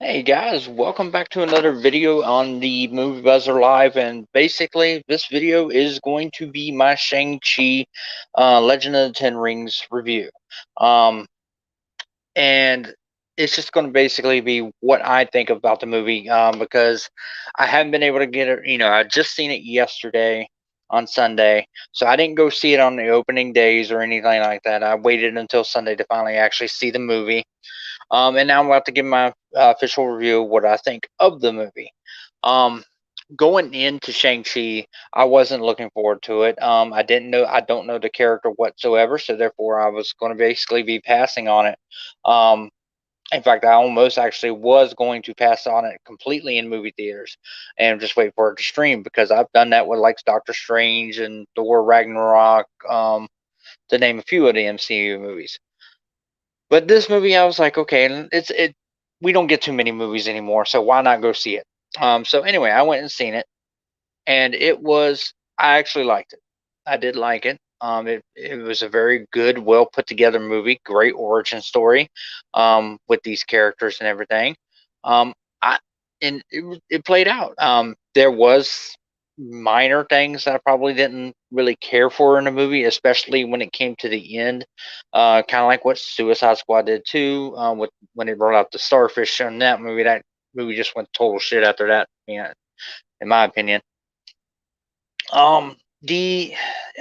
Hey guys, welcome back to another video on the Movie Buzzer Live, and basically this video is going to be my Shang-Chi Legend of the Ten Rings review. Um, and it's just going to basically be what I think about the movie, because I haven't been able to get it. I just seen it yesterday on Sunday, so I didn't go see it on the opening days or anything like that. I waited until Sunday to finally actually see the movie. And now I'm about to give my official review of what I think of the movie. Um, Going into Shang-Chi, I wasn't looking forward to it. I don't know the character whatsoever, so therefore I was going to basically be passing on it. Um, in fact, I almost actually was going to pass on it completely in movie theaters and just wait for it to stream, because I've done that with like Doctor Strange and Thor Ragnarok, to name a few of the MCU movies. But this movie, I was like, okay, and it. We don't get too many movies anymore, so why not go see it? So anyway, I went and seen it, and I actually liked it. I did like it. It was a very good, well put together movie. Great origin story, with these characters and everything. Um, I and it played out. There was minor things that I probably didn't really care for in the movie, especially when it came to the end. Kind of like what Suicide Squad did too. With when they brought out the starfish in that movie, just went total shit after that. Yeah, in my opinion. Um, the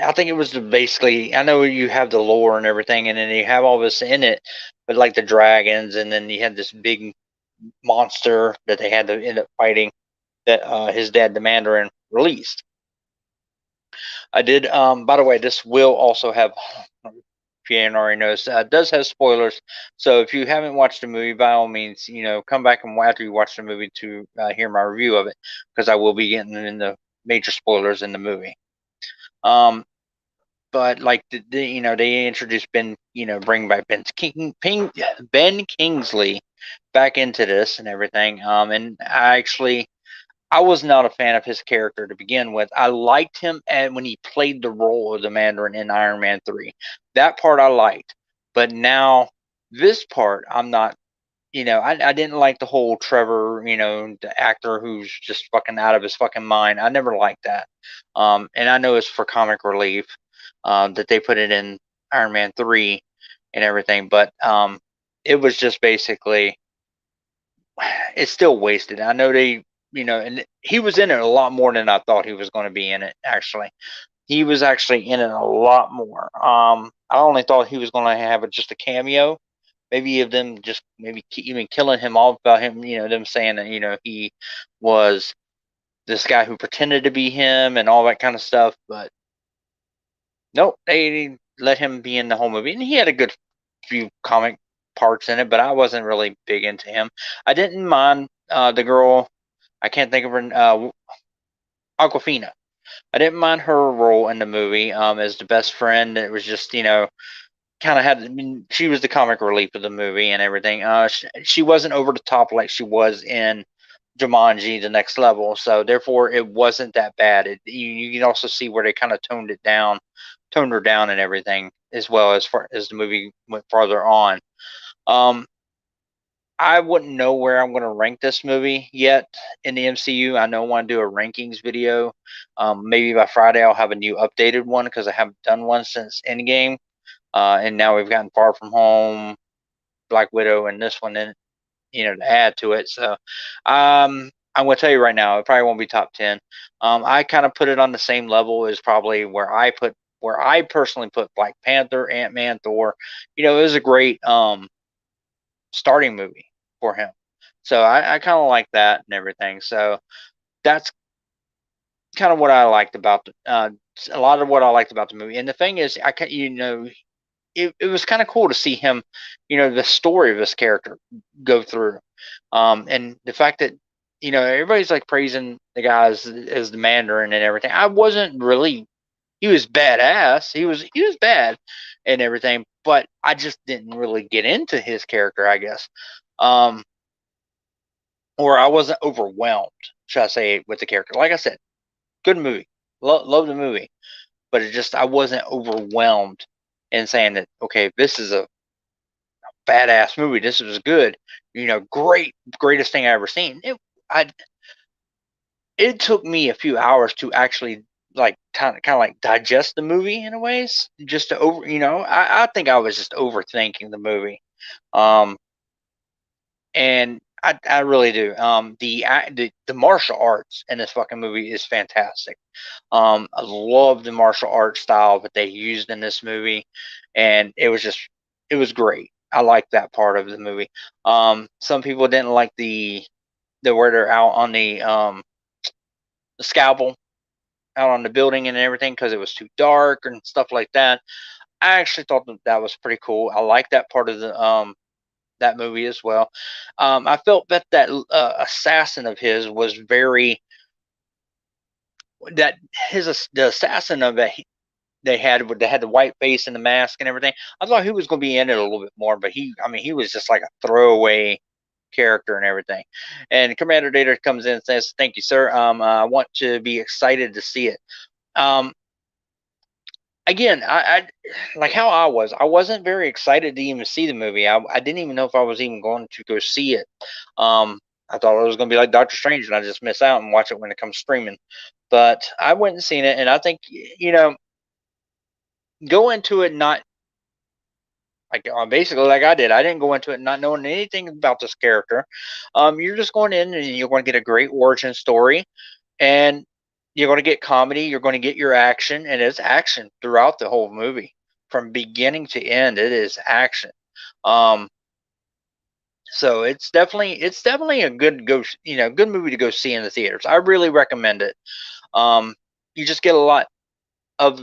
I think it was basically, I know you have the lore and everything, and then you have all this in it, but like the dragons, and then you had this big monster that they had to end up fighting, that his dad, the Mandarin, released. I did. By the way, this will also have, if you ain't already noticed, does have spoilers. So if you haven't watched the movie, by all means, come back and after you watch the movie to hear my review of it, because I will be getting into major spoilers in the movie. Um, but like they introduced Ben, bring back Ben Kingsley back into this and everything. And I was not a fan of his character to begin with. I liked him and when he played the role of the Mandarin in Iron Man 3. That part I liked. But now this part I'm not, I didn't like the whole Trevor, the actor who's just fucking out of his fucking mind. I never liked that. And I know it's for comic relief, that they put it in Iron Man 3 and everything, but it was just basically, it's still wasted. I know and he was in it a lot more than I thought he was going to be in it, actually. He was actually in it a lot more. I only thought he was going to have just a cameo, maybe of them just maybe even killing him off, about him, them saying that, he was this guy who pretended to be him and all that kind of stuff. But nope, they let him be in the whole movie. And he had a good few comic parts in it, but I wasn't really big into him. I didn't mind the girl, I can't think of her, Aquafina. I didn't mind her role in the movie, as the best friend. It was just, kind of had, I mean, she was the comic relief of the movie and everything. She wasn't over the top like she was in Jumanji: The Next Level, so therefore it wasn't that bad. You can also see where they kind of toned her down and everything, as well as far as the movie went farther on. Um, I wouldn't know where I'm going to rank this movie yet in the MCU. I know I want to do a rankings video. Maybe by Friday I'll have a new updated one, because I haven't done one since Endgame. And now we've gotten Far From Home, Black Widow, and this one, in, to add to it. So, I'm going to tell you right now, it probably won't be top 10. I kind of put it on the same level as probably where I personally put Black Panther, Ant Man, Thor. It was a great starting movie for him. So I kind of like that and everything. So that's kind of what I liked about a lot of what I liked about the movie. And the thing is, it was kind of cool to see him, the story of this character go through. And the fact that, everybody's like praising the guy as the Mandarin and everything. I wasn't really, he was badass. He was bad and everything, but I just didn't really get into his character, I guess. Um, or I wasn't overwhelmed, should I say, with the character. Like I said, good movie. Love the movie. But I wasn't overwhelmed in saying that, okay, this is a badass movie. This was good. Greatest thing I ever seen. It took me a few hours to actually like kind of like digest the movie in a ways, just to I think I was just overthinking the movie. Um, and I really do. The martial arts in this fucking movie is fantastic. I love the martial arts style that they used in this movie, and it was great. I like that part of the movie. Some people didn't like the where they're out on the scalpel out on the building and everything because it was too dark and stuff like that. I actually thought that was pretty cool. I like that part of the that movie as well. I felt that assassin of his was very that the assassin of it they had the white face and the mask and everything. I thought he was going to be in it a little bit more, but he was just like a throwaway character and everything. And Commander Data comes in and says, "Thank you, sir. I want to be excited to see it." Um, Again, I like how I wasn't very excited to even see the movie. I didn't even know if I was even going to go see it. I thought it was going to be like Doctor Strange, and I just miss out and watch it when it comes streaming. But I went and seen it, and I think go into it not like basically like I did. I didn't go into it not knowing anything about this character. You're just going in and you're going to get a great origin story, and you're going to get comedy, you're going to get your action, and it's action throughout the whole movie from beginning to end. It is action. Um, so it's definitely a good movie to go see in the theaters. I really recommend it. You just get a lot of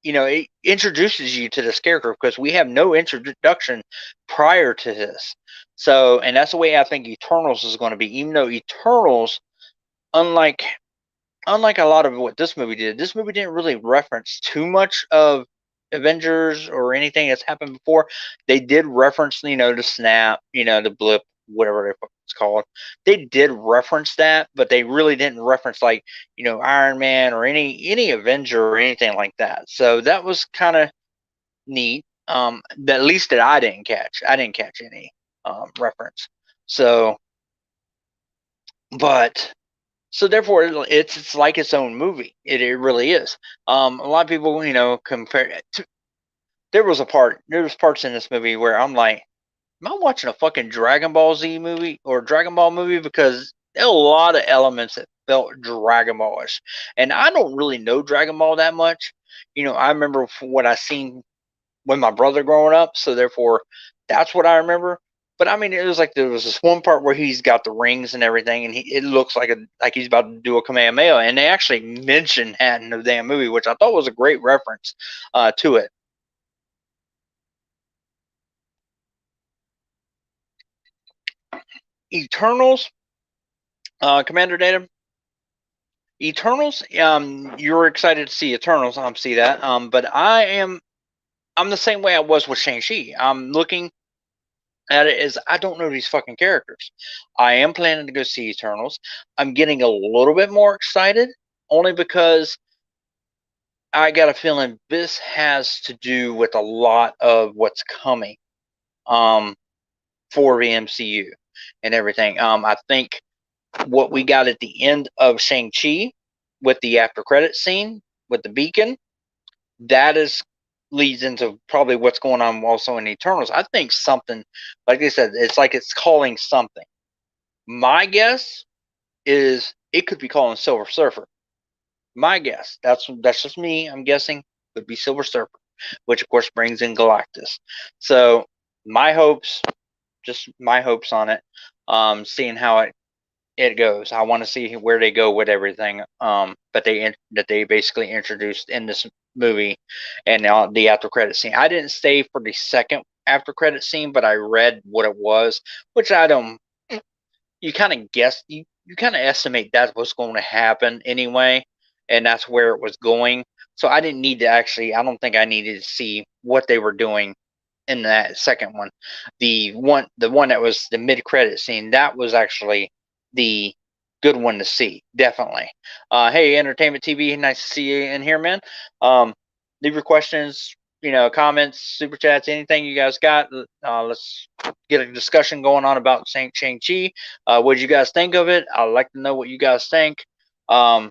it introduces you to this character because we have no introduction prior to this. So, and that's the way I think Eternals is going to be. Even though Eternals, unlike unlike a lot of what this movie didn't really reference too much of Avengers or anything that's happened before. They did reference, the snap, the blip, whatever it's called. They did reference that, but they really didn't reference like, Iron Man or any Avenger or anything like that. So that was kind of neat. At least that I didn't catch. I didn't catch any reference. So, but so therefore, it's like its own movie. It really is. A lot of people, compare it to. There was parts in this movie where I'm like, am I watching a fucking Dragon Ball Z movie or Dragon Ball movie? Because there are a lot of elements that felt Dragon Ballish, and I don't really know Dragon Ball that much. I remember what I seen with my brother growing up, so therefore that's what I remember. But I mean, it was like there was this one part where he's got the rings and everything, and it looks like he's about to do a Kamehameha, and they actually mentioned that in the damn movie, which I thought was a great reference to it. Eternals, Commander Data, Eternals. You're excited to see Eternals. See that. But I'm the same way I was with Shang Chi. I'm looking at it is I don't know these fucking characters. I am planning to go see Eternals. I'm getting a little bit more excited only because I got a feeling this has to do with a lot of what's coming um, for the MCU and everything. I think what we got at the end of Shang-Chi with the after credit scene with the beacon, that is leads into probably what's going on also in Eternals. I think something, like I said, it's like it's calling something. My guess is it could be calling Silver Surfer. My guess. That's just me. I'm guessing could be Silver Surfer, which of course brings in Galactus. So my hopes, just my hopes on it. Seeing how it goes. I want to see where they go with everything. But that they basically introduced in this movie, and now the after credit scene. I didn't stay for the second after credit scene, but I read what it was, which I don't. You kind of guess you kind of estimate that's what's going to happen anyway, and that's where it was going. So I didn't need to actually. I don't think I needed to see what they were doing in that second one. The one that was the mid credit scene, that was actually the good one to see, definitely. Hey, Entertainment TV, nice to see you in here, man. Leave your questions, comments, super chats, anything you guys got. Let's get a discussion going on about Shang-Chi. What did you guys think of it? I'd like to know what you guys think. Um,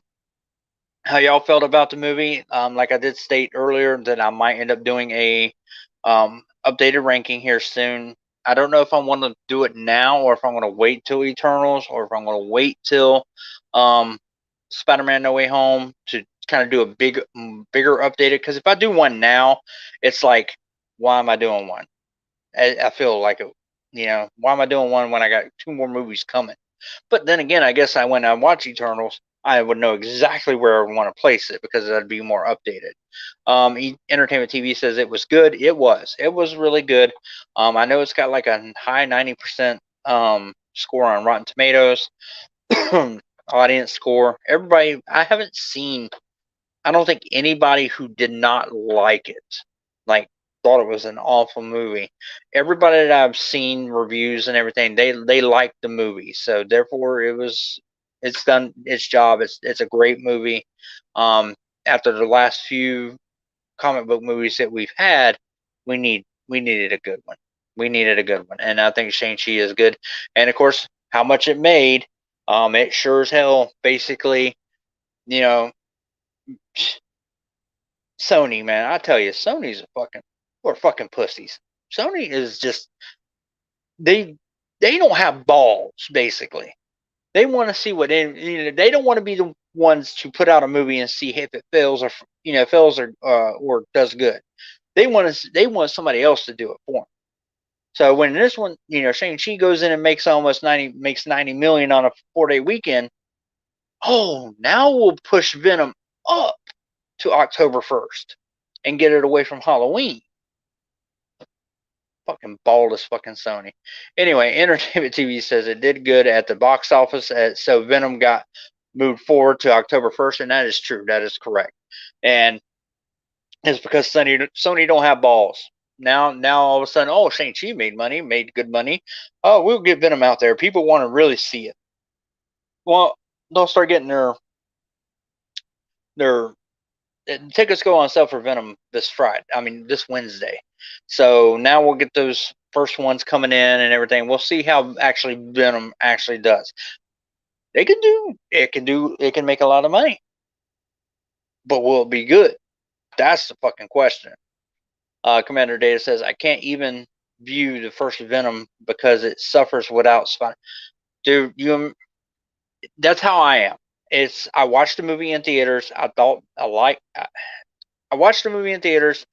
how y'all felt about the movie. Like I did state earlier, that I might end up doing a updated ranking here soon. I don't know if I want to do it now, or if I'm going to wait till Eternals, or if I'm going to wait till um, Spider-Man: No Way Home to kind of do a bigger updated. Because if I do one now, it's like, why am I doing one? I feel like it. Why am I doing one when I got 2 more movies coming? But then again, I guess when I watch Eternals, I would know exactly where I would want to place it, because that'd be more updated. Entertainment TV says it was good. It was. It was really good. I know it's got like a high 90% score on Rotten Tomatoes. Audience score. Everybody, I haven't seen, I don't think anybody who did not like it, like, thought it was an awful movie. Everybody that I've seen reviews and everything, they liked the movie. So therefore, it's done its job. It's a great movie. Um, After the last few comic book movies that we've had, we needed a good one. We needed a good one, and I think Shang-Chi is good. And of course, how much it made, it sure as hell basically, you know, Sony, man, I tell you, Sony's we're fucking pussies. Sony is just, they they don't have balls. Basically, they want to see they don't want to be the ones to put out a movie and see if it fails, or or does good. They want somebody else to do it for them. So when this one, Shang-Chi goes in and makes 90 million on a 4-day weekend. Oh, now we'll push Venom up to October 1st and get it away from Halloween. Fucking bald as fucking Sony. Anyway, Entertainment TV says it did good at the box office, so Venom got moved forward to October 1st, and that is true. That is correct. And it's because Sony don't have balls. Now all of a sudden, oh, Shang-Chi made good money. Oh, we'll get Venom out there. People want to really see it. Well, they'll start getting their tickets go on sale for Venom this Friday. I mean, this Wednesday. So now we'll get those first ones coming in and everything. We'll see how actually Venom actually does. It can make a lot of money, but will it be good? That's the fucking question. Commander Data says I can't even view the first Venom because it suffers without spine. Dude, that's how I am. I watched the movie in theaters. I watched the movie in theaters,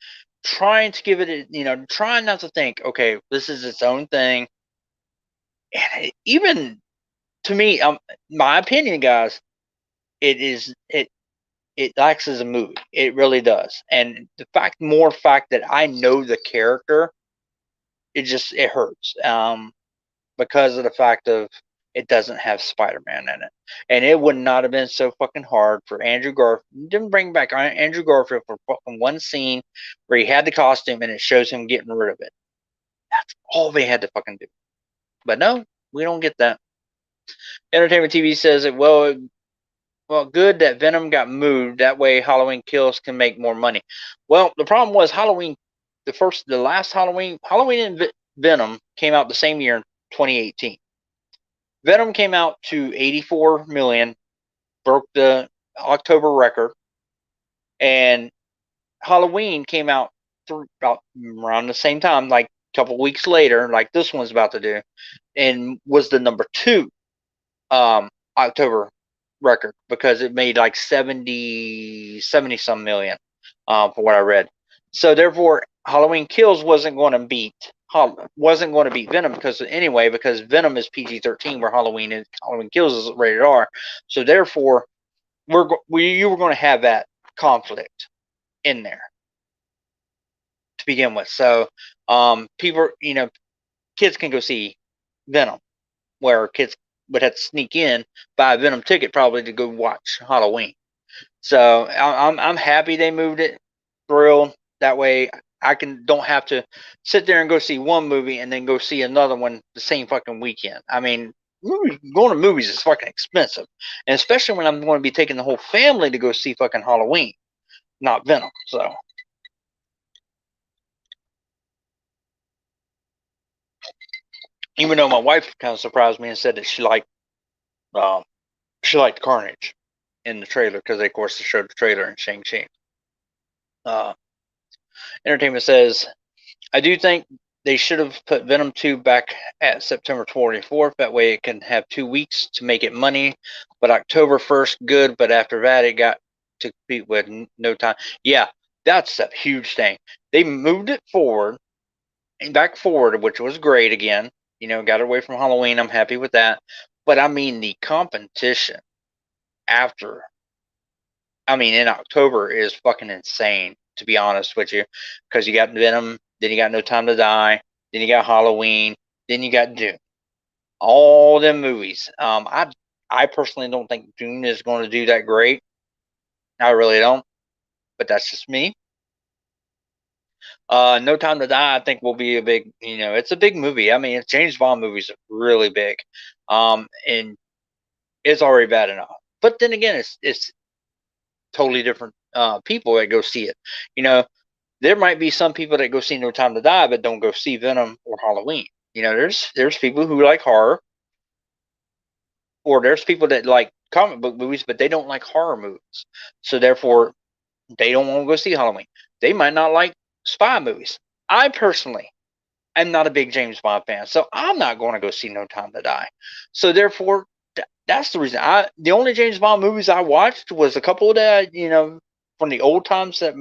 trying to give it, trying not to think, okay, this is its own thing. And even to me, my opinion, guys, it lacks as a movie. It really does. And the fact that I know the character, it hurts. Because of the fact of it doesn't have Spider-Man in it, and it would not have been so fucking hard for Andrew Garfield. Didn't bring back Andrew Garfield for fucking one scene where he had the costume and it shows him getting rid of it. That's all they had to fucking do. But no, we don't get that. Entertainment TV says it. Well, good that Venom got moved. That way, Halloween Kills can make more money. Well, the problem was Halloween. The last Halloween and Venom came out the same year in 2018. Venom came out to 84 million, broke the October record, and Halloween came out about around the same time, like a couple weeks later, like this one's about to do, and was the number 2 October record, because it made like 70 some million, for what I read. So therefore, Halloween Kills wasn't going to beat Venom, because Venom is PG-13, where Halloween Kills is rated R. So therefore, you were going to have that conflict in there to begin with. So people, kids can go see Venom, where kids would have to sneak in, buy a Venom ticket probably to go watch Halloween. So I'm happy they moved it. Thrilled. That way I don't have to sit there and go see one movie and then go see another one the same fucking weekend. I mean, going to movies is fucking expensive, and especially when I'm going to be taking the whole family to go see fucking Halloween, not Venom. So Even though my wife kind of surprised me and said that um, she liked Carnage in the trailer because, of course, they showed the trailer in Shang Chi. Uh, Entertainment says, I do think they should have put Venom 2 back at September 24th. That way it can have 2 weeks to make it money. But October 1st, good. But after that, it got to compete with No Time. Yeah, that's a huge thing. They moved it forward, back forward, which was great again. You know, got away from Halloween. I'm happy with that. But I mean, the competition after, I mean, in October is fucking insane, to be honest with you. Because you got Venom, then you got No Time to Die, then you got Halloween, then you got Dune. All them movies. I personally don't think Dune is going to do that great. I really don't. But that's just me. No Time to Die, I think will be a big, it's a big movie. I mean, James Bond movies are really big, and it's already bad enough. But then again, it's totally different people that go see it. You know, there might be some people that go see No Time to Die, but don't go see Venom or Halloween. There's people who like horror, or there's people that like comic book movies, but they don't like horror movies. So therefore, they don't want to go see Halloween. They might not like spy movies. I personally am not a big James Bond fan, so I'm not going to go see No Time to Die. So therefore, that's the reason. The only James Bond movies I watched was a couple that from the old times that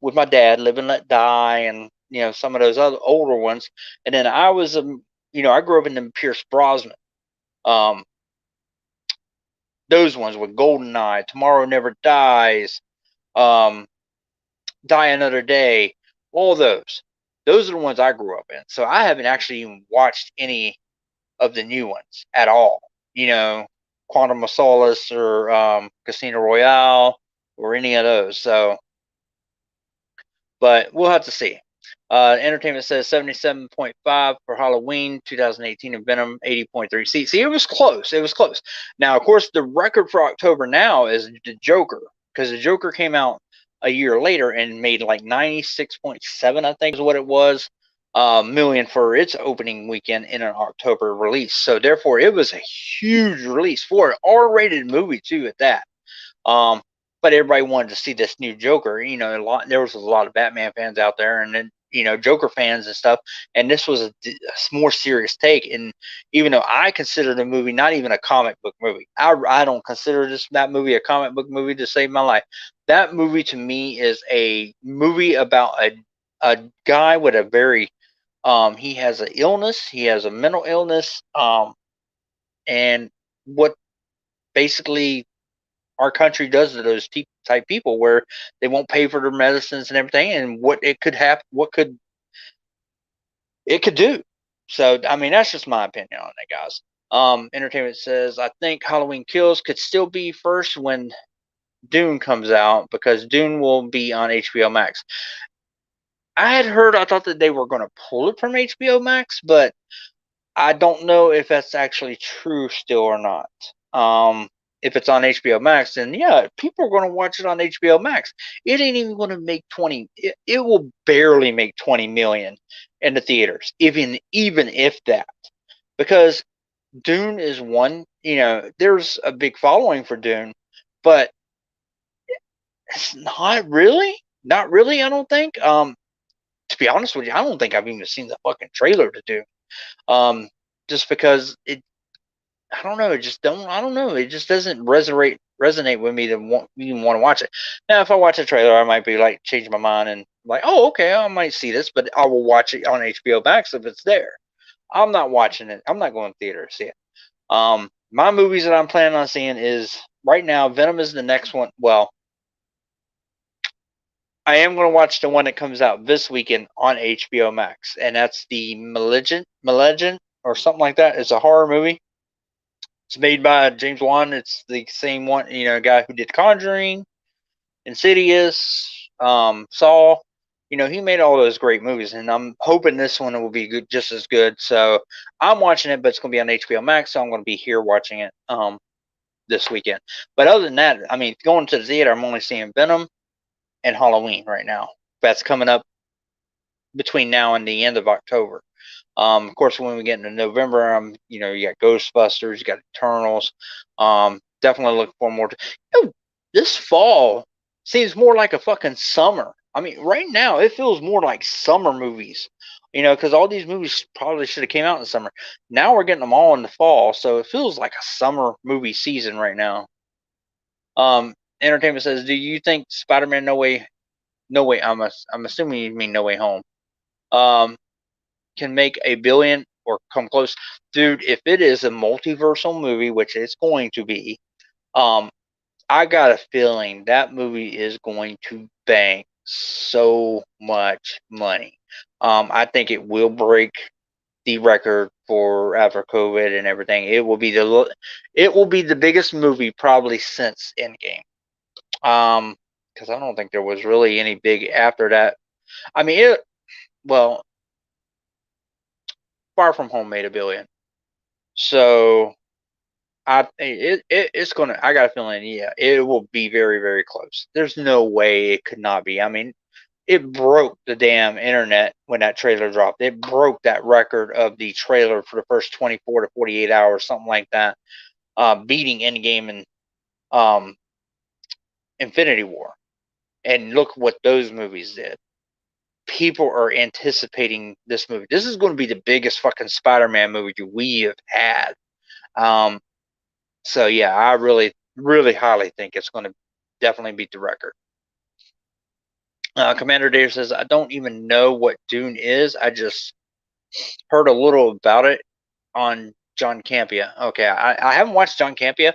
with my dad, Live and Let Die, and some of those other older ones. And then I was I grew up in the Pierce Brosnan, um, those ones with Goldeneye, Tomorrow Never Dies, um, Die Another Day, all those. Those are the ones I grew up in. So I haven't actually even watched any of the new ones at all. Quantum of Solace or Casino Royale or any of those. So, but we'll have to see. Entertainment says 77.5 for Halloween 2018 and Venom 80.3. See, it was close. It was close. Now, of course, the record for October now is the Joker, because the Joker came out a year later and made like 96.7, I think is what it was, million for its opening weekend in an October release. So therefore, it was a huge release for an R-rated movie too at that. Um, but everybody wanted to see this new Joker. There was a lot of Batman fans out there, and then Joker fans and stuff. And this was a more serious take. And even though I consider the movie not even a comic book movie, I don't consider that movie a comic book movie to save my life. That movie to me is a movie about a guy with a very he has an illness. He has a mental illness. And what basically our country does to those type people, where they won't pay for their medicines and everything, and what it could happen, what could it could do. So I mean, that's just my opinion on it, guys. Entertainment says, I think Halloween Kills could still be first when Dune comes out, because Dune will be on HBO Max. I thought that they were going to pull it from HBO Max, but I don't know if that's actually true still or not. If it's on HBO Max, then yeah, people are going to watch it on HBO Max. It ain't even going to make 20. It will barely make 20 million in the theaters, even if that, because Dune is one. There's a big following for Dune, but it's not really. I don't think. To be honest with you, I don't think I've even seen the fucking trailer to Dune. Just because I don't know. It just don't. I don't know. It just doesn't resonate with me to even want to watch it. Now, if I watch a trailer, I might be like change my mind and like, oh, okay, I might see this, but I will watch it on HBO Max if it's there. I'm not watching it. I'm not going to theater to see it. My movies that I'm planning on seeing is right now. Venom is the next one. Well, I am going to watch the one that comes out this weekend on HBO Max, and that's the Malignant, or something like that. It's a horror movie. It's made by James Wan. It's the same one, guy who did Conjuring, Insidious, Saw. He made all those great movies, and I'm hoping this one will be good, just as good. So I'm watching it, but it's going to be on HBO Max, so I'm going to be here watching it this weekend. But other than that, I mean, going to the theater, I'm only seeing Venom and Halloween right now. That's coming up between now and the end of October. Of course, when we get into November, you know, you got Ghostbusters, you got Eternals. Definitely look for more. You know, this fall seems more like a fucking summer. I mean, right now it feels more like summer movies. You know, because all these movies probably should have came out in the summer. Now we're getting them all in the fall, so it feels like a summer movie season right now. Entertainment says, "Do you think Spider-Man No Way? I'm assuming you mean No Way Home. Um, can make a billion or come close, dude. If it is a multiversal movie, which it's going to be, um, I got a feeling that movie is going to bank so much money. I think it will break the record for after COVID and everything. It will be the biggest movie probably since Endgame. Because I don't think there was really any big after that. I mean, well, Far From Home made a billion, so it's gonna. I got a feeling, yeah, it will be very very close. There's no way it could not be. I mean, it broke the damn internet when that trailer dropped. It broke that record of the trailer for the first 24 to 48 hours, something like that, beating Endgame and um, Infinity War. And look what those movies did. People are anticipating this movie. This is going to be the biggest fucking Spider-Man movie we have had. Um, so yeah, I really, really highly think it's going to definitely beat the record. Commander Dave says, I don't even know what Dune is. I just heard a little about it on John Campia. Okay, I haven't watched John Campia,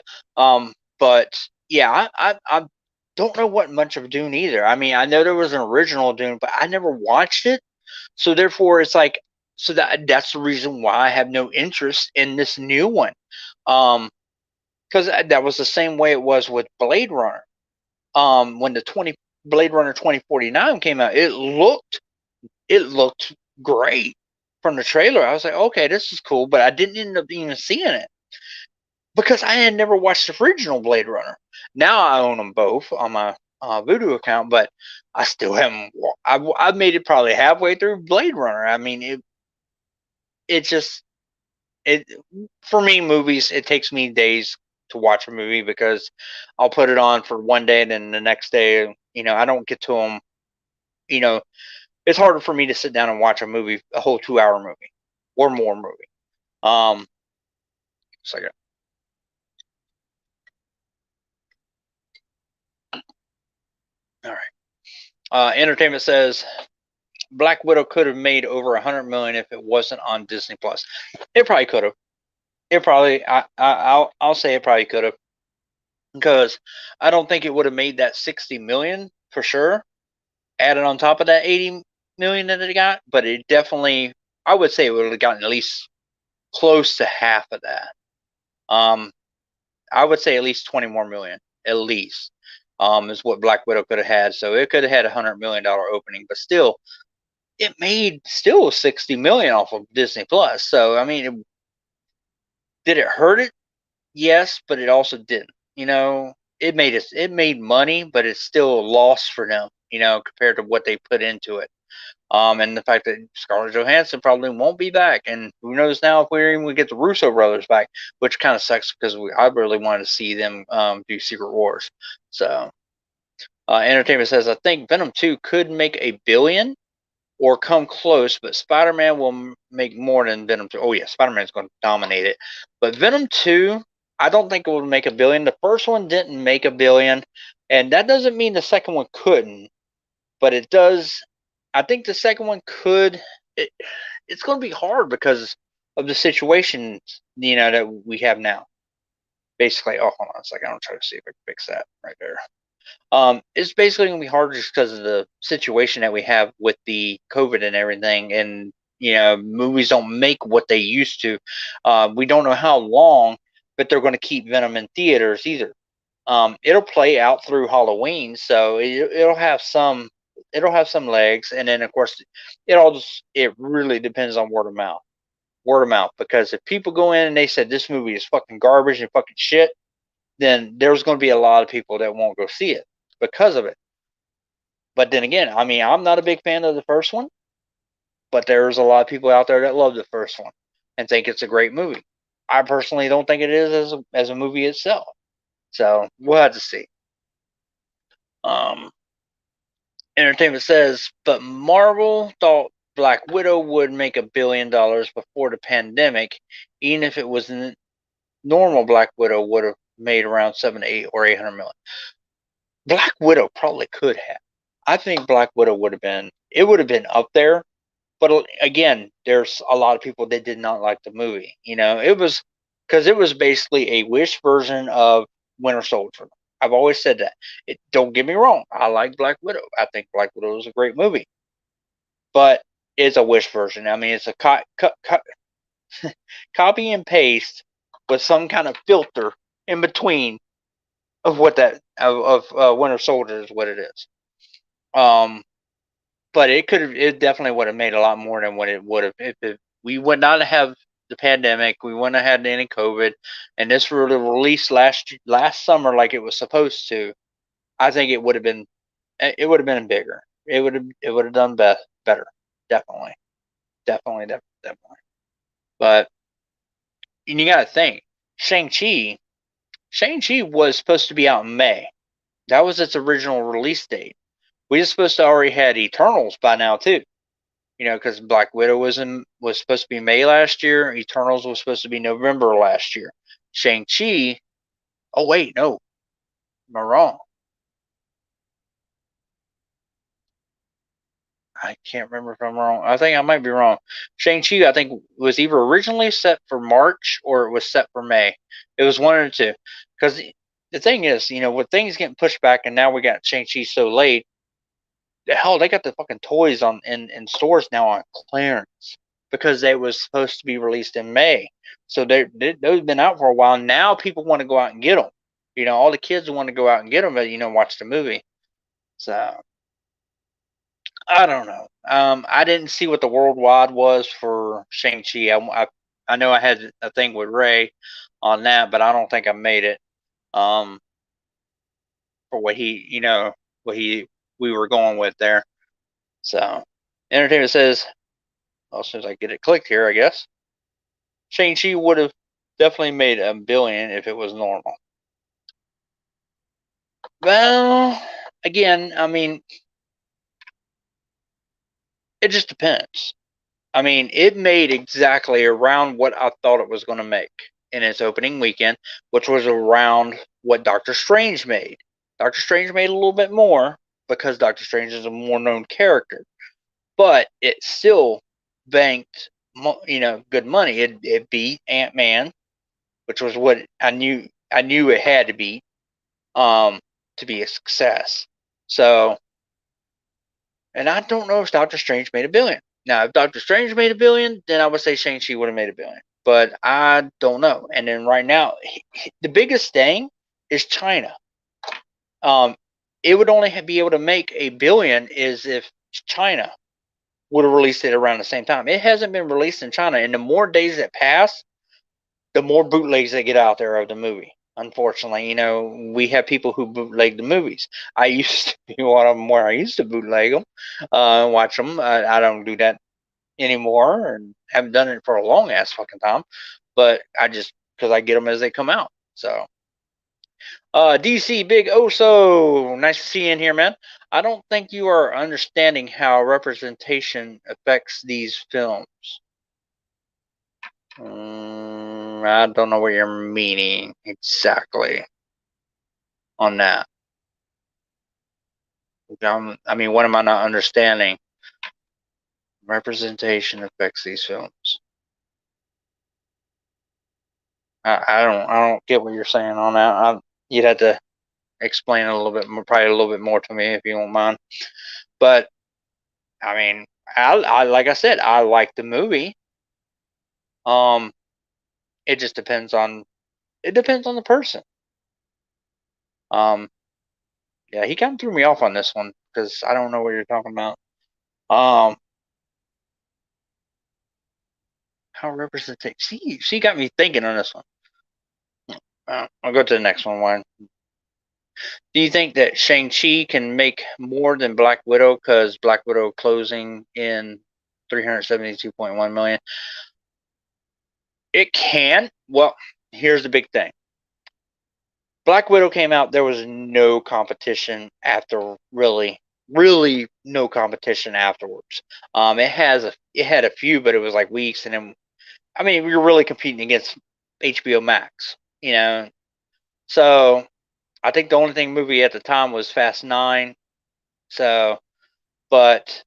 but yeah, I don't know what much of Dune either. I mean, I know there was an original Dune, but I never watched it. So therefore, it's like, so that's the reason why I have no interest in this new one. Because that was the same way it was with Blade Runner. When the 20 Blade Runner 2049 came out, it looked great from the trailer. I was like, okay, this is cool, but I didn't end up even seeing it because I had never watched the original Blade Runner. Now I own them both on my Voodoo account, but I still haven't. I've made it probably halfway through Blade Runner. I mean, it just it for me movies. It takes me days to watch a movie because I'll put it on for one day and then the next day, you know, I don't get to them. You know, it's harder for me to sit down and watch a movie, a whole 2 hour movie or more movie. Um, second. All right. Entertainment says Black Widow could have made over 100 million if it wasn't on Disney Plus. It probably could have. It probably. I'll say it probably could have because I don't think it would have made that 60 million for sure. Added on top of that 80 million that it got, but it definitely. I would say it would have gotten at least close to half of that. Um, I would say at least 20 more million, at least, is what Black Widow could have had. So it could have had $100 million opening, but still, it made still 60 million off of Disney Plus. So I mean, did it hurt it? Yes, but it also didn't. You know, it made money, but it's still a loss for them. You know, compared to what they put into it. And the fact that Scarlett Johansson probably won't be back, and who knows now if we're even going to get the Russo brothers back, which kind of sucks because I really wanted to see them do Secret Wars. So, Entertainment says I think Venom 2 could make a billion or come close, but Spider-Man will make more than Venom 2. Oh yeah, Spider-Man's going to dominate it, but Venom 2, I don't think it will make a billion. The first one didn't make a billion, and that doesn't mean the second one couldn't, but it does. I think the second one could. It, it's going to be hard because of the situation, you know, that we have now. Basically, oh, hold on a second. I'll try to see if I can fix that right there. It's basically going to be hard just because of the situation that we have with the COVID and everything, and you know, movies don't make what they used to. We don't know how long, but they're going to keep Venom in theaters either. It'll play out through Halloween, so it'll have some legs, and then of course it really depends on word of mouth. Because if people go in and they said this movie is fucking garbage and fucking shit, then there's going to be a lot of people that won't go see it because of it. But then again, I mean, I'm not a big fan of the first one, but there's a lot of people out there that love the first one and think it's a great movie. I personally don't think it is as a movie itself. So we'll have to see. Um, Entertainment says, but Marvel thought Black Widow would make $1 billion before the pandemic, even if it was normal. Black Widow would have made around 7 to 8 or 800 million. Black Widow probably could have. I think Black Widow would have been. It would have been up there. But again, there's a lot of people that did not like the movie. It was because it was basically a wish version of Winter Soldier. I've always said that. Don't get me wrong. I like Black Widow. I think Black Widow is a great movie, but it's a wish version. I mean, it's a copy and paste with some kind of filter in between of what that of Winter Soldier is what it is. But it definitely would have made a lot more than what it would have if we would not have the pandemic, we wouldn't have had any COVID, and this were released last summer like it was supposed to. I think it would have been bigger. It would have done better. Definitely, definitely. But you got to think, Shang Chi. Shang Chi was supposed to be out in May. That was its original release date. We were supposed to already had Eternals by now too. Because Black Widow was supposed to be May last year. Eternals was supposed to be November last year. Shang-Chi. Oh wait, no, am I wrong? I can't remember if I'm wrong. I think I might be wrong. Shang-Chi, I think, was either originally set for March or it was set for May. It was one of the two. Because the thing is, with things getting pushed back and now we got Shang-Chi so late, hell, they got the fucking toys in stores now on clearance because they was supposed to be released in May. So those been out for a while. Now people want to go out and get them. All the kids want to go out and get them, but watch the movie. So I don't know. I didn't see what the worldwide was for Shang-Chi. I know I had a thing with Ray on that, but I don't think I made it. For what we were going with there. So, Entertainment says, well, as soon as I get it clicked here, I guess Shang-Chi would have definitely made $1 billion if it was normal. Well, again, I mean, it just depends. I mean, it made exactly around what I thought it was going to make in its opening weekend, which was around what Doctor Strange made. Doctor Strange made a little bit more because Doctor Strange is a more known character, but it still banked, good money. It beat Ant-Man, which was what I knew it had to be, to be a success. So, and I don't know if Doctor Strange made $1 billion. Now, if Doctor Strange made $1 billion, then I would say Shang-Chi would have made $1 billion. But I don't know. And then right now, the biggest thing is China. It would only be able to make $1 billion is if China would have released it around the same time. It hasn't been released in China, and the more days that pass, the more bootlegs that get out there of the movie. Unfortunately, we have people who bootleg the movies. I used to be one of them where I used to bootleg them, watch them. I don't do that anymore, and haven't done it for a long ass fucking time. But I just because I get them as they come out. So, DC Big Oso, nice to see you in here, man. I don't think you are understanding how representation affects these films. I don't know what you're meaning exactly on that. I mean, what am I not understanding? Representation affects these films. I don't get what you're saying on that. You'd have to explain a little bit more, probably a little bit more to me if you don't mind. But I mean, I like I said, I like the movie. It just depends on the person. Um, yeah, he kind of threw me off on this one because I don't know what you're talking about. How representation? See, she got me thinking on this one. I'll go to the next one. One. Do you think that Shang Chi can make more than Black Widow because Black Widow closing in 372.1 million. It can. Well, here's the big thing. Black Widow came out. There was no competition after, really, really no competition afterwards. It had a few, but it was like weeks, and then I mean, we were really competing against HBO Max, you know. So I think the only thing movie at the time was Fast 9. So, but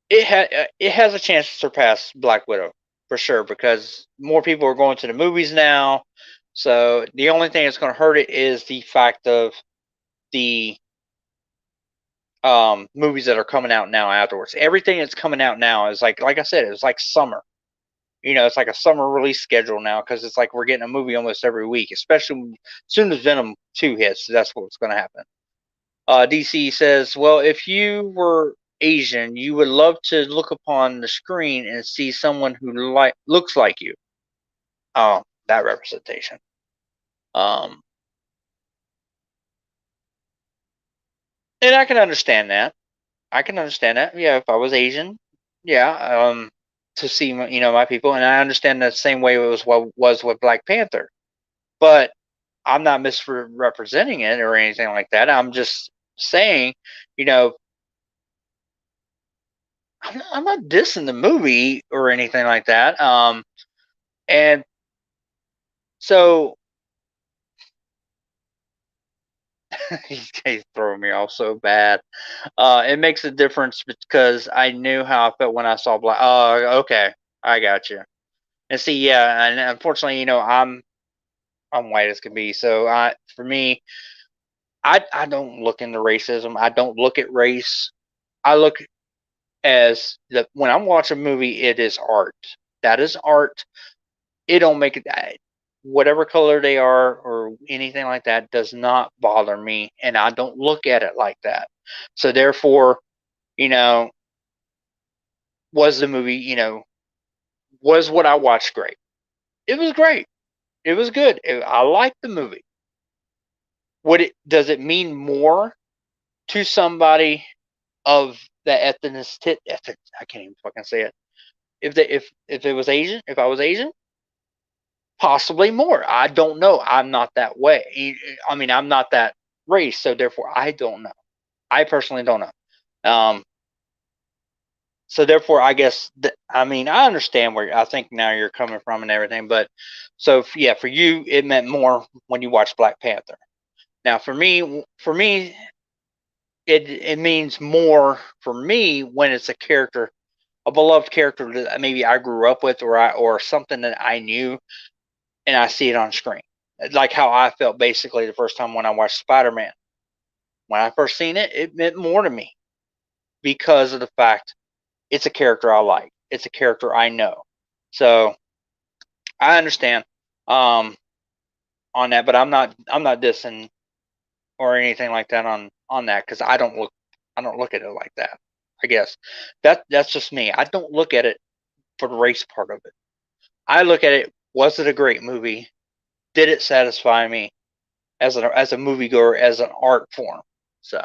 it has a chance to surpass Black Widow for sure, because more people are going to the movies now. So the only thing that's going to hurt it is the fact of the movies that are coming out now afterwards. Everything that's coming out now is like I said, it's like summer. You know, it's like a summer release schedule now, because it's like we're getting a movie almost every week, especially as soon as Venom 2 hits. That's what's going to happen. DC says, well, if you were Asian, you would love to look upon the screen and see someone who looks like you. Oh, that representation. Um, and I can understand that. I can understand that. Yeah, if I was Asian, yeah, to see my people, and I understand the same way it was with Black Panther. But I'm not misrepresenting it or anything like that. I'm just saying, you know, I'm not dissing the movie or anything like that. And so he's throwing me off so bad. It makes a difference because I knew how I felt when I saw Black. Oh, okay, I got you. And see, yeah, and unfortunately, I'm white as can be. So for me, I don't look into racism. I don't look at race. I look as when I'm watching a movie, it is art. That is art. It don't make it whatever color they are or anything like that does not bother me, and I don't look at it like that. So therefore, you know, was the movie, was what I watched great? It was great. It was good. I liked the movie. Does it mean more to somebody of the ethnicity? I can't even fucking say it. If it was Asian, if I was Asian, possibly more. I don't know. I'm not that way. I mean, I'm not that race, so therefore, I don't know. I personally don't know. So therefore, I guess I mean, I understand where I think now you're coming from and everything, but so yeah, for you, it meant more when you watched Black Panther. Now, for me, it means more for me when it's a character, a beloved character that maybe I grew up with, or something that I knew, and I see it on screen. Like how I felt basically the first time when I watched Spider-Man. When I first seen it, it meant more to me because of the fact it's a character I like. It's a character I know. So I understand on that, but I'm not dissing or anything like that on that, because I don't look at it like that. I guess that's just me. I don't look at it for the race part of it. I look at it. Was it a great movie? Did it satisfy me as a moviegoer, as an art form? So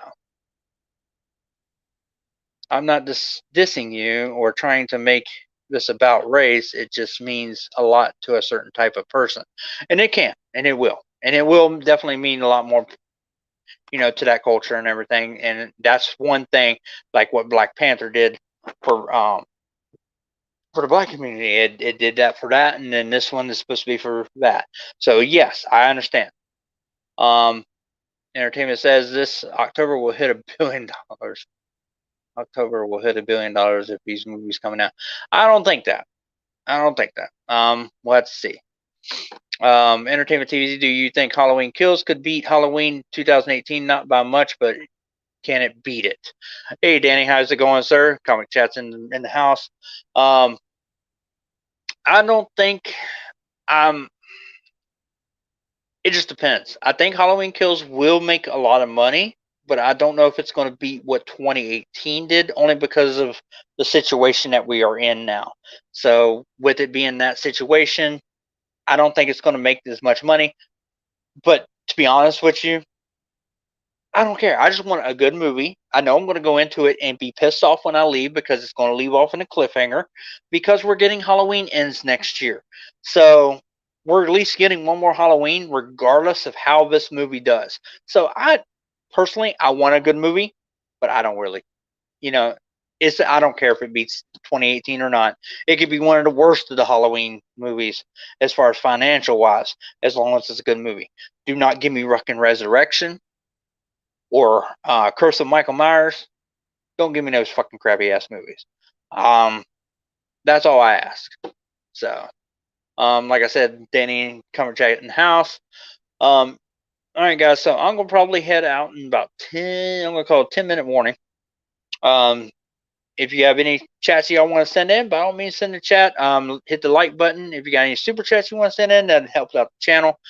I'm not dissing you or trying to make this about race. It just means a lot to a certain type of person, and it can, and it will definitely mean a lot more, to that culture and everything. And that's one thing, like what Black Panther did for for the black community. It did that for that, and then this one is supposed to be for that. So yes, I understand. Um, Entertainment says this October will hit $1 billion. October will hit $1 billion if these movies coming out. I don't think that. I don't think that. Let's see. Entertainment TV. Do you think Halloween Kills could beat Halloween 2018? Not by much, but can it beat it? Hey, Danny, how's it going, sir? Comic Chat's in the house. I don't think. Um, it just depends. I think Halloween Kills will make a lot of money, but I don't know if it's going to beat what 2018 did, only because of the situation that we are in now. So, with it being that situation, I don't think it's going to make as much money. But to be honest with you, I don't care. I just want a good movie. I know I'm going to go into it and be pissed off when I leave because it's going to leave off in a cliffhanger because we're getting Halloween Ends next year. So we're at least getting one more Halloween regardless of how this movie does. So I personally, I want a good movie, but I don't really, you know, I don't care if it beats 2018 or not. It could be one of the worst of the Halloween movies as far as financial wise, as long as it's a good movie. Do not give me Ruckin' Resurrection or Curse of Michael Myers. Don't give me those fucking crappy ass movies. Um, that's all I ask. So, like I said, Danny, come and chat in the house. All right, guys. So I'm gonna probably head out in about 10. I'm gonna call it 10-minute warning. Um, if you have any chats y'all want to send in, by all means, send a chat. Hit the like button. If you got any super chats you want to send in, that helps out the channel.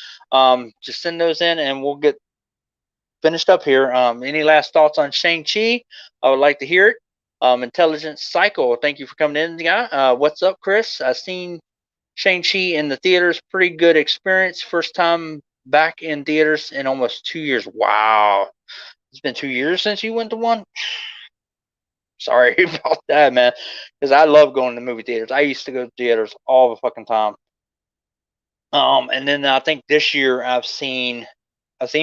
Just send those in, and we'll get finished up here. Any last thoughts on Shang-Chi? I would like to hear it. Intelligent Cycle, thank you for coming in, guy. What's up, Chris? I've seen Shang-Chi in the theaters. Pretty good experience. First time back in theaters in almost 2 years. Wow. It's been 2 years since you went to one? Sorry about that, man. Because I love going to movie theaters. I used to go to theaters all the fucking time. And then I think this year I've seen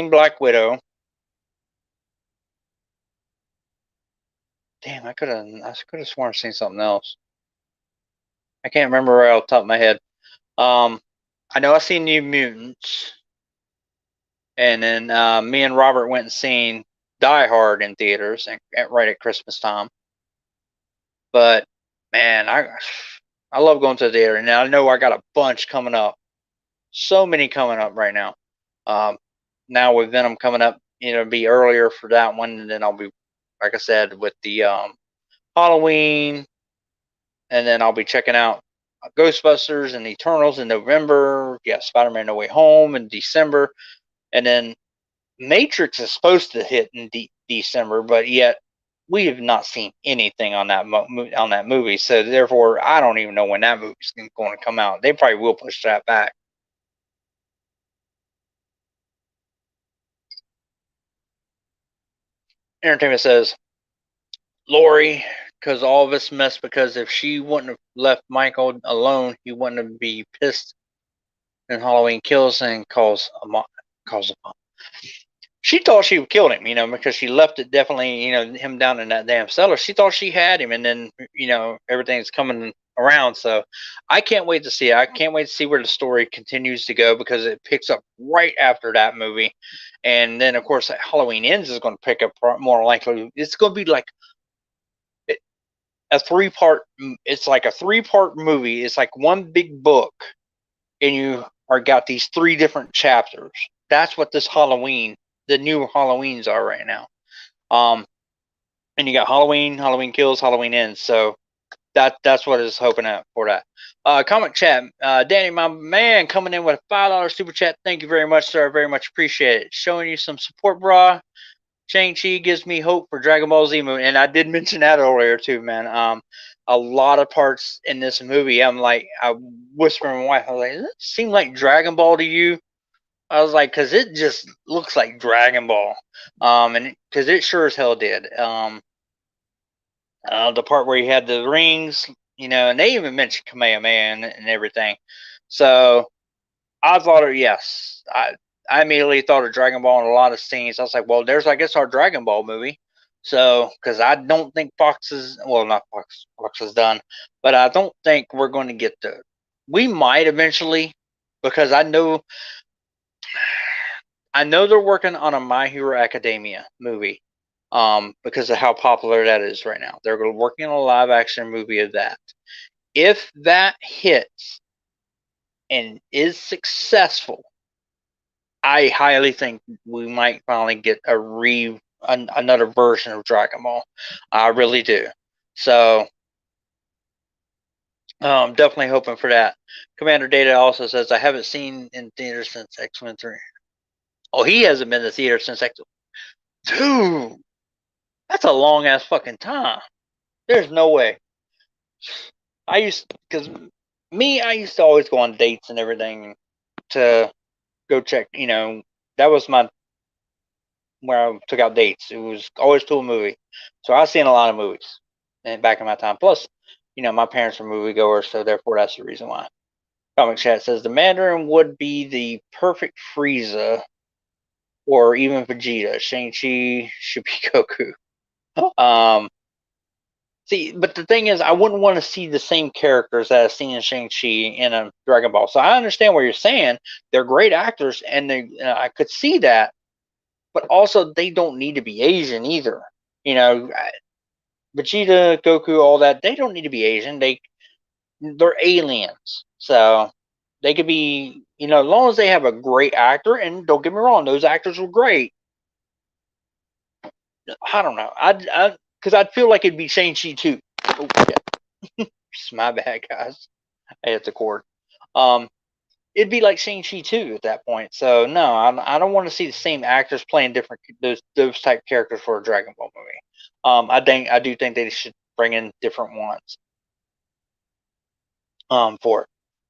Black Widow. Damn, I could have sworn I've seen something else. I can't remember right off the top of my head. Um, I know I seen New Mutants, and then me and Robert went and seen Die Hard in theaters right at Christmas time. But man, I love going to the theater. Now I know I got a bunch coming up, so many coming up right now. Um, now with Venom coming up, be earlier for that one, and then I'll be, like I said, with the Halloween, and then I'll be checking out Ghostbusters and Eternals in November. Yeah, Spider-Man: No Way Home in December, and then Matrix is supposed to hit in December, but yet we have not seen anything on that movie. So therefore, I don't even know when that movie's going to come out. They probably will push that back. Entertainment says Lori, because all of this mess. Because if she wouldn't have left Michael alone, he wouldn't have be pissed. And Halloween kills and calls a she thought she killed him, because she left it definitely, him down in that damn cellar. She thought she had him, and then, everything's coming around. So I can't wait to see it. I can't wait to see where the story continues to go because it picks up right after that movie. And then, of course, Halloween Ends is going to pick up more likely. It's going to be like a it's like a three-part movie. It's like one big book, and you are got these three different chapters. That's what the new Halloweens are right now. Um, and you got Halloween, Halloween Kills, Halloween Ends. So that's what is hoping at for that. Comment chat, Danny, my man, coming in with a $5 super chat. Thank you very much, sir. Very much appreciate it. Showing you some support, brah. Shang-Chi gives me hope for Dragon Ball Z movie, and I did mention that earlier too, man. A lot of parts in this movie, I whisper to my wife, I was like, does it seem like Dragon Ball to you? I was like, because it just looks like Dragon Ball, and because it sure as hell did. The part where he had the rings, and they even mentioned Kamehameha and everything. So I thought, yes, I immediately thought of Dragon Ball in a lot of scenes. I was like, well, there's, I guess, our Dragon Ball movie. So, because I don't think not Fox is done, but I don't think we're going to get we might eventually, because I know they're working on a My Hero Academia movie, because of how popular that is right now. They're working on a live action movie of that. If that hits and is successful, I highly think we might finally get another version of Dragon Ball. I really do. So, definitely hoping for that. Commander Data also says I haven't seen in theaters since X-Men 3. Oh, he hasn't been to theater since X-Men. Dude, that's a long ass fucking time. There's no way. Because I used to always go on dates and everything to go check. That was my where I took out dates. It was always to a movie. So I've seen a lot of movies back in my time. Plus, my parents were moviegoers, so therefore that's the reason why. Comic Chat says the Mandarin would be the perfect Frieza or even Vegeta. Shang-Chi should be Goku. Um, See, but the thing is, I wouldn't want to see the same characters that I've seen in Shang-Chi in a Dragon Ball. So I understand what you're saying. They're great actors, and I could see that. But also, they don't need to be Asian either. Vegeta, Goku, all that, they don't need to be Asian. They're aliens. So they could be, as long as they have a great actor, and don't get me wrong, those actors were great. I don't know. Because I'd feel like it'd be Shang-Chi too. Oh, yeah. It's my bad, guys. I hit the cord. Um, it'd be like Shang-Chi too at that point. So no, I don't want to see the same actors playing different those type characters for a Dragon Ball movie. I do think they should bring in different ones. For it.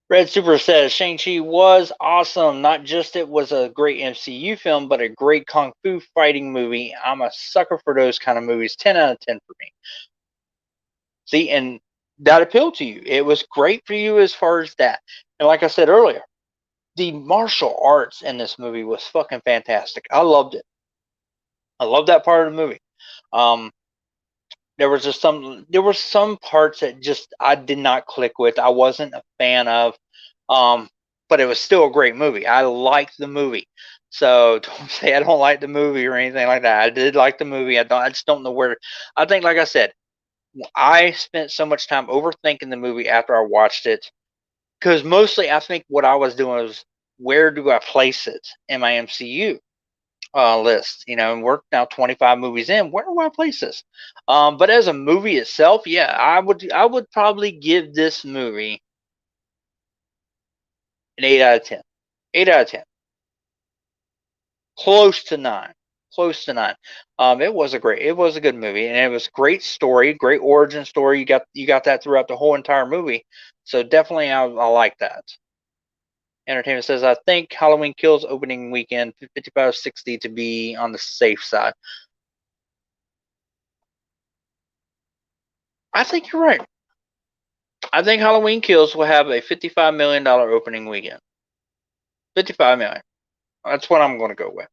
Red Super says Shang-Chi was awesome. Not just it was a great MCU film, but a great kung fu fighting movie. I'm a sucker for those kind of movies. 10 out of 10 for me. See, and that appealed to you. It was great for you as far as that. And like I said earlier, the martial arts in this movie was fucking fantastic. I loved it. I loved that part of the movie. Um, there were some parts that just I did not click with. I wasn't a fan of. Um, but it was still a great movie. I liked the movie. So don't say I don't like the movie or anything like that. I did like the movie. I just don't know where. I think, like I said, I spent so much time overthinking the movie after I watched it, because mostly I think what I was doing was, where do I place it in my MCU list? And we're now 25 movies in. Where do I place this? But as a movie itself, yeah, I would probably give this movie an 8 out of 10. 8 out of 10. Close to 9. Close to 9. It was a good movie, and it was great story, great origin story. You got that throughout the whole entire movie. So definitely I like that. Entertainment says, I think Halloween Kills opening weekend 55-60 to be on the safe side. I think you're right. I think Halloween Kills will have a $55 million opening weekend. 55 million. That's what I'm going to go with.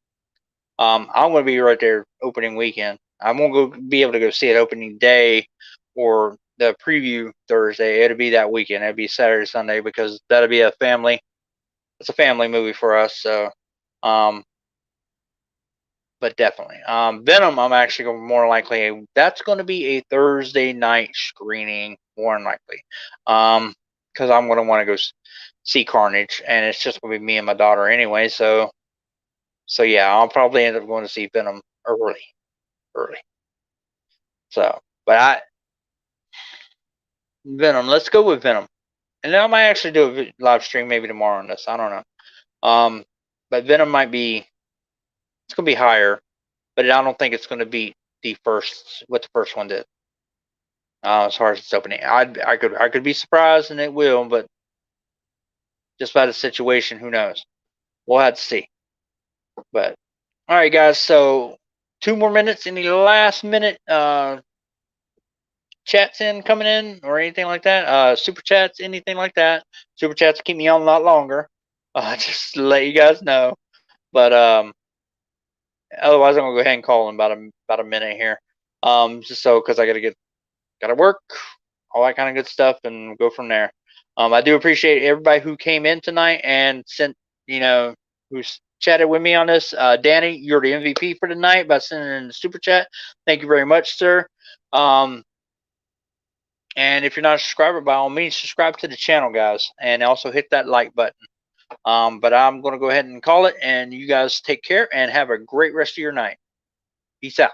I'm going to be right there opening weekend. I won't be able to go see it opening day or the preview Thursday. It'll be that weekend. It'll be Saturday, Sunday, because that'll be a family. It's a family movie for us. So, but definitely, Venom. I'm actually more likely that's going to be a Thursday night screening, more than likely, because I'm going to want to go see Carnage, and it's just going to be me and my daughter anyway. So yeah, I'll probably end up going to see Venom early. So, but Venom. Let's go with Venom, and then I might actually do a live stream maybe tomorrow on this. I don't know. But Venom might be. It's gonna be higher, but I don't think it's gonna beat what the first one did. As far as its opening, I could be surprised, and it will, but just by the situation, who knows? We'll have to see. But all right, guys. So 2 more minutes. Any last minute chats coming in or anything like that? Super chats, anything like that? Super chats keep me on a lot longer. Just to let you guys know. But otherwise, I'm gonna go ahead and call in about a minute here. Just so, because I gotta work, all that kind of good stuff, and go from there. I do appreciate everybody who came in tonight and sent, who's chatted with me on this. Danny, you're the MVP for tonight by sending in the super chat. Thank you very much, sir. And if you're not a subscriber, by all means, subscribe to the channel, guys, and also hit that like button. But I'm going to go ahead and call it, and you guys take care and have a great rest of your night. Peace out.